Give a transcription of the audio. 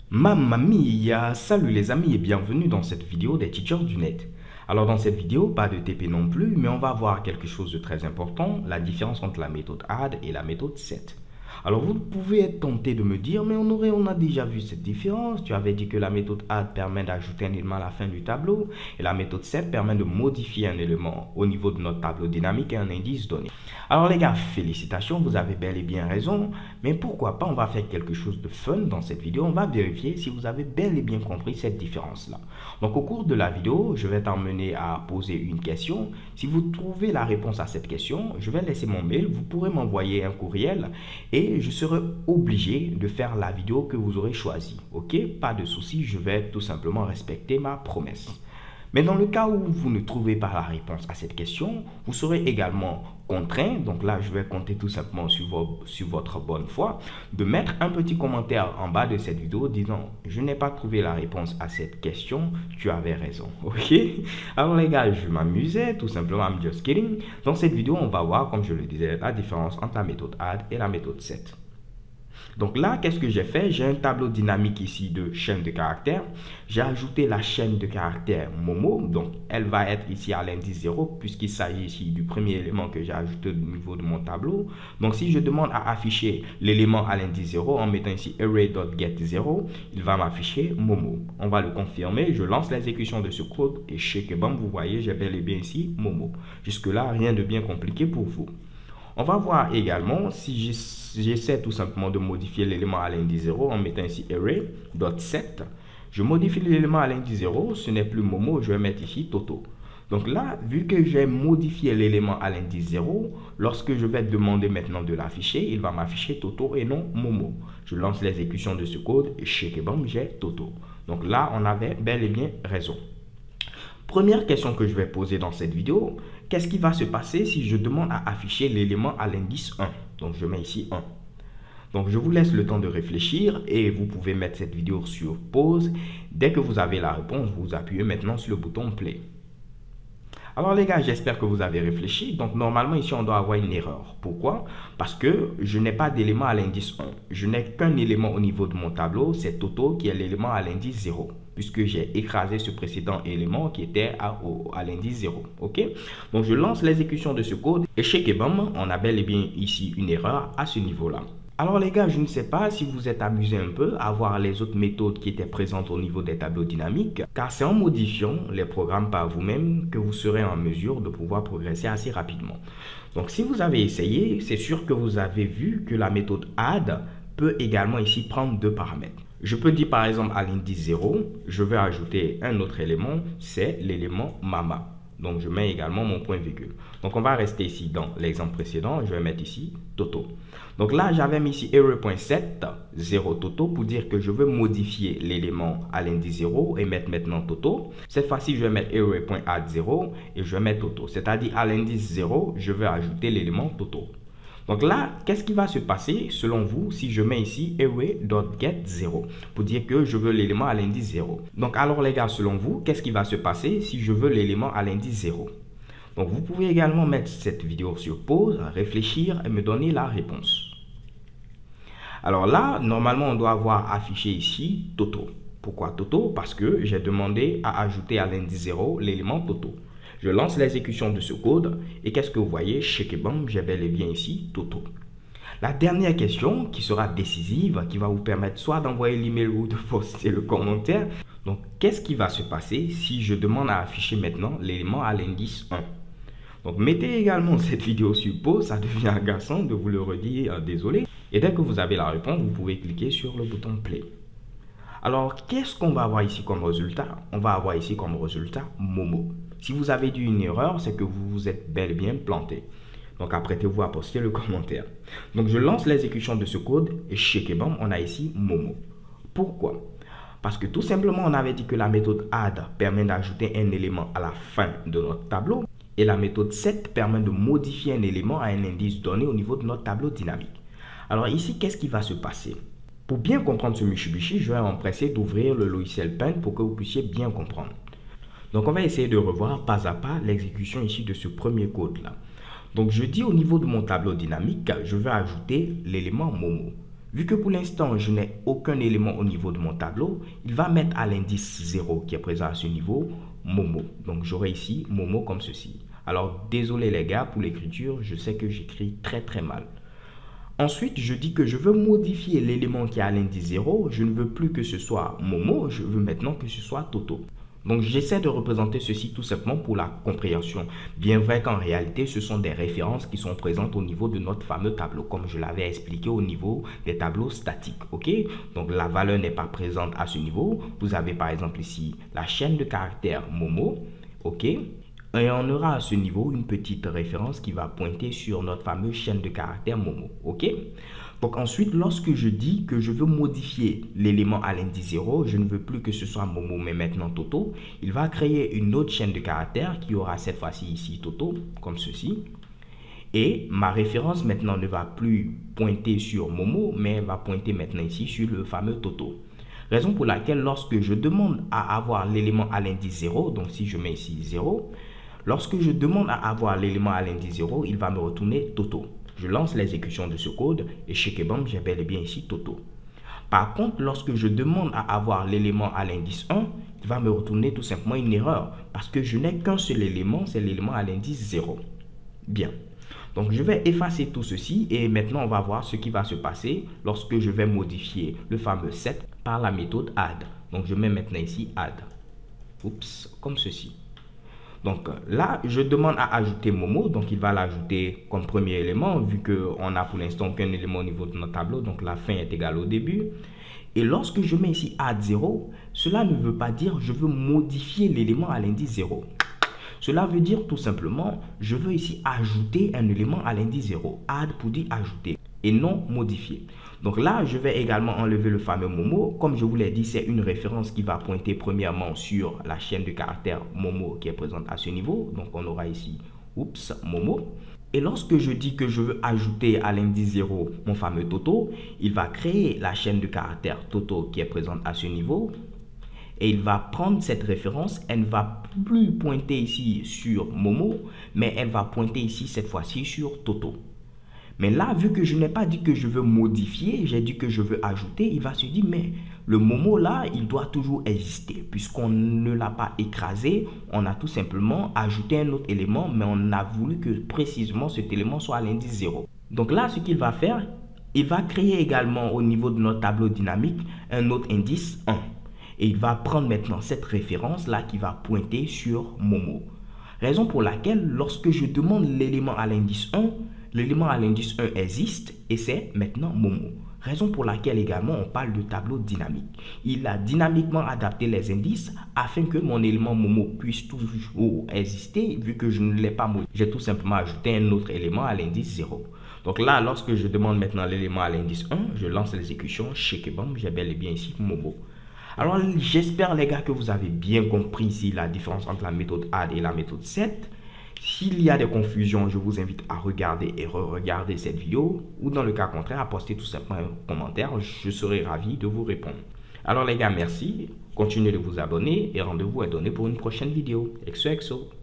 Mamma mia! Salut les amis et bienvenue dans cette vidéo des Teachers du Net. Alors dans cette vidéo, pas de TP non plus, mais on va voir quelque chose de très important, la différence entre la méthode add et la méthode set. Alors vous pouvez être tenté de me dire, mais on a déjà vu cette différence. Tu avais dit que la méthode add permet d'ajouter un élément à la fin du tableau et la méthode set permet de modifier un élément au niveau de notre tableau dynamique et un indice donné. Alors les gars, félicitations, vous avez bel et bien raison, mais pourquoi pas on va faire quelque chose de fun dans cette vidéo. On va vérifier si vous avez bel et bien compris cette différence-là. Donc au cours de la vidéo, je vais t'emmener à poser une question. Si vous trouvez la réponse à cette question, je vais laisser mon mail, vous pourrez m'envoyer un courriel et je serai obligé de faire la vidéo que vous aurez choisie. Ok, pas de souci, je vais tout simplement respecter ma promesse. Mais dans le cas où vous ne trouvez pas la réponse à cette question, vous serez également contraint, donc là je vais compter tout simplement sur votre bonne foi, de mettre un petit commentaire en bas de cette vidéo disant « Je n'ai pas trouvé la réponse à cette question, tu avais raison. » Ok? Alors les gars, je m'amusais, tout simplement, I'm just kidding. Dans cette vidéo, on va voir, comme je le disais, la différence entre la méthode add et la méthode set. Donc là, qu'est-ce que j'ai fait? J'ai un tableau dynamique ici de chaîne de caractères. J'ai ajouté la chaîne de caractères Momo. Donc, elle va être ici à l'indice 0 puisqu'il s'agit ici du premier élément que j'ai ajouté au niveau de mon tableau. Donc, si je demande à afficher l'élément à l'indice 0 en mettant ici array.get0, il va m'afficher Momo. On va le confirmer. Je lance l'exécution de ce code et chez Kebam, vous voyez, j'ai bel et bien ici Momo. Jusque-là, rien de bien compliqué pour vous. On va voir également si j'essaie tout simplement de modifier l'élément à l'indice 0 en mettant ici array.set. Je modifie l'élément à l'indice 0, ce n'est plus Momo, je vais mettre ici Toto. Donc là, vu que j'ai modifié l'élément à l'indice 0, lorsque je vais demander maintenant de l'afficher, il va m'afficher Toto et non Momo. Je lance l'exécution de ce code et chez Kebam, j'ai Toto. Donc là, on avait bel et bien raison. Première question que je vais poser dans cette vidéo, qu'est-ce qui va se passer si je demande à afficher l'élément à l'indice 1? Donc je mets ici 1. Donc je vous laisse le temps de réfléchir et vous pouvez mettre cette vidéo sur pause. Dès que vous avez la réponse, vous appuyez maintenant sur le bouton play. Alors les gars, j'espère que vous avez réfléchi. Donc normalement ici on doit avoir une erreur. Pourquoi? Parce que je n'ai pas d'élément à l'indice 1. Je n'ai qu'un élément au niveau de mon tableau, c'est Toto qui est l'élément à l'indice 0. Puisque j'ai écrasé ce précédent élément qui était à l'indice 0. Ok? Donc je lance l'exécution de ce code et chez Kebam, on a bel et bien ici une erreur à ce niveau-là. Alors les gars, je ne sais pas si vous êtes amusés un peu à voir les autres méthodes qui étaient présentes au niveau des tableaux dynamiques, car c'est en modifiant les programmes par vous-même que vous serez en mesure de pouvoir progresser assez rapidement. Donc si vous avez essayé, c'est sûr que vous avez vu que la méthode add peut également ici prendre deux paramètres. Je peux dire par exemple à l'indice 0, je vais ajouter un autre élément, c'est l'élément mama. Donc je mets également mon point virgule. Donc on va rester ici dans l'exemple précédent, je vais mettre ici Toto. Donc là j'avais mis ici array.set 0 Toto pour dire que je veux modifier l'élément à l'indice 0 et mettre maintenant Toto. Cette fois-ci je vais mettre array.add 0 et je vais mettre Toto. C'est-à-dire à l'indice 0, je vais ajouter l'élément Toto. Donc là, qu'est-ce qui va se passer selon vous si je mets ici array.get0 pour dire que je veux l'élément à l'indice 0. Donc alors les gars, selon vous, qu'est-ce qui va se passer si je veux l'élément à l'indice 0? Donc vous pouvez également mettre cette vidéo sur pause, réfléchir et me donner la réponse. Alors là, normalement, on doit avoir affiché ici Toto. Pourquoi Toto? Parce que j'ai demandé à ajouter à l'indice 0 l'élément Toto. Je lance l'exécution de ce code et qu'est-ce que vous voyez? Chez Kebam, j'ai bel et bien ici Toto. La dernière question qui sera décisive, qui va vous permettre soit d'envoyer l'email ou de poster le commentaire. Donc, qu'est-ce qui va se passer si je demande à afficher maintenant l'élément à l'indice 1? Donc, mettez également cette vidéo sur pause, ça devient agaçant de vous le redire, désolé. Et dès que vous avez la réponse, vous pouvez cliquer sur le bouton play. Alors, qu'est-ce qu'on va avoir ici comme résultat? On va avoir ici comme résultat Momo. Si vous avez dit une erreur, c'est que vous vous êtes bel et bien planté. Donc, apprêtez-vous à poster le commentaire. Donc, je lance l'exécution de ce code et chez Kebam, on a ici Momo. Pourquoi? Parce que tout simplement, on avait dit que la méthode add permet d'ajouter un élément à la fin de notre tableau et la méthode set permet de modifier un élément à un indice donné au niveau de notre tableau dynamique. Alors ici, qu'est-ce qui va se passer? Pour bien comprendre ce Mitsubishi, je vais m'empresser d'ouvrir le logiciel Paint pour que vous puissiez bien comprendre. Donc on va essayer de revoir pas à pas l'exécution ici de ce premier code là. Donc je dis au niveau de mon tableau dynamique, je vais ajouter l'élément Momo. Vu que pour l'instant je n'ai aucun élément au niveau de mon tableau, il va mettre à l'indice 0 qui est présent à ce niveau Momo. Donc j'aurai ici Momo comme ceci. Alors désolé les gars pour l'écriture, je sais que j'écris très mal. Ensuite, je dis que je veux modifier l'élément qui est à l'indice 0. Je ne veux plus que ce soit Momo, je veux maintenant que ce soit Toto. Donc, j'essaie de représenter ceci tout simplement pour la compréhension. Bien vrai qu'en réalité, ce sont des références qui sont présentes au niveau de notre fameux tableau, comme je l'avais expliqué au niveau des tableaux statiques. Ok? Donc, la valeur n'est pas présente à ce niveau. Vous avez par exemple ici la chaîne de caractères Momo. Ok? Et on aura à ce niveau une petite référence qui va pointer sur notre fameuse chaîne de caractères Momo. Ok? Donc ensuite, lorsque je dis que je veux modifier l'élément à l'indice 0, je ne veux plus que ce soit Momo, mais maintenant Toto, il va créer une autre chaîne de caractères qui aura cette fois-ci ici Toto, comme ceci. Et ma référence maintenant ne va plus pointer sur Momo, mais elle va pointer maintenant ici sur le fameux Toto. Raison pour laquelle lorsque je demande à avoir l'élément à l'indice 0, donc si je mets ici 0, lorsque je demande à avoir l'élément à l'indice 0, il va me retourner Toto. Je lance l'exécution de ce code et chez bam, j'ai bel et bien ici Toto. Par contre, lorsque je demande à avoir l'élément à l'indice 1, il va me retourner tout simplement une erreur parce que je n'ai qu'un seul élément, c'est l'élément à l'indice 0. Bien. Donc, je vais effacer tout ceci et maintenant, on va voir ce qui va se passer lorsque je vais modifier le fameux set par la méthode add. Donc, je mets maintenant ici add. Oups, comme ceci. Donc là, je demande à ajouter Momo, donc il va l'ajouter comme premier élément, vu qu'on n'a pour l'instant aucun élément au niveau de notre tableau, donc la fin est égale au début. Et lorsque je mets ici add 0, cela ne veut pas dire je veux modifier l'élément à l'indice 0. Cela veut dire tout simplement, je veux ici ajouter un élément à l'indice 0. Add pour dire ajouter et non modifier. Donc là, je vais également enlever le fameux Momo. Comme je vous l'ai dit, c'est une référence qui va pointer premièrement sur la chaîne de caractères Momo qui est présente à ce niveau. Donc on aura ici, oups, Momo. Et lorsque je dis que je veux ajouter à l'indice 0 mon fameux Toto, il va créer la chaîne de caractères Toto qui est présente à ce niveau. Et il va prendre cette référence, elle ne va plus pointer ici sur Momo, mais elle va pointer ici cette fois-ci sur Toto. Mais là, vu que je n'ai pas dit que je veux modifier, j'ai dit que je veux ajouter, il va se dire, mais le Momo là, il doit toujours exister. Puisqu'on ne l'a pas écrasé, on a tout simplement ajouté un autre élément, mais on a voulu que précisément cet élément soit à l'indice 0. Donc là, ce qu'il va faire, il va créer également au niveau de notre tableau dynamique un autre indice 1. Et il va prendre maintenant cette référence là qui va pointer sur Momo. Raison pour laquelle, lorsque je demande l'élément à l'indice 1, l'élément à l'indice 1 existe et c'est maintenant Momo. Raison pour laquelle également on parle de tableau dynamique. Il a dynamiquement adapté les indices afin que mon élément Momo puisse toujours exister vu que je ne l'ai pas modifié. J'ai tout simplement ajouté un autre élément à l'indice 0. Donc là, lorsque je demande maintenant l'élément à l'indice 1, je lance l'exécution, bam, j'ai bel et bien ici Momo. Alors j'espère les gars que vous avez bien compris ici la différence entre la méthode add et la méthode set. S'il y a des confusions, je vous invite à regarder et re-regarder cette vidéo ou dans le cas contraire, à poster tout simplement un commentaire. Je serai ravi de vous répondre. Alors les gars, merci. Continuez de vous abonner et rendez-vous est donné pour une prochaine vidéo. XOXO.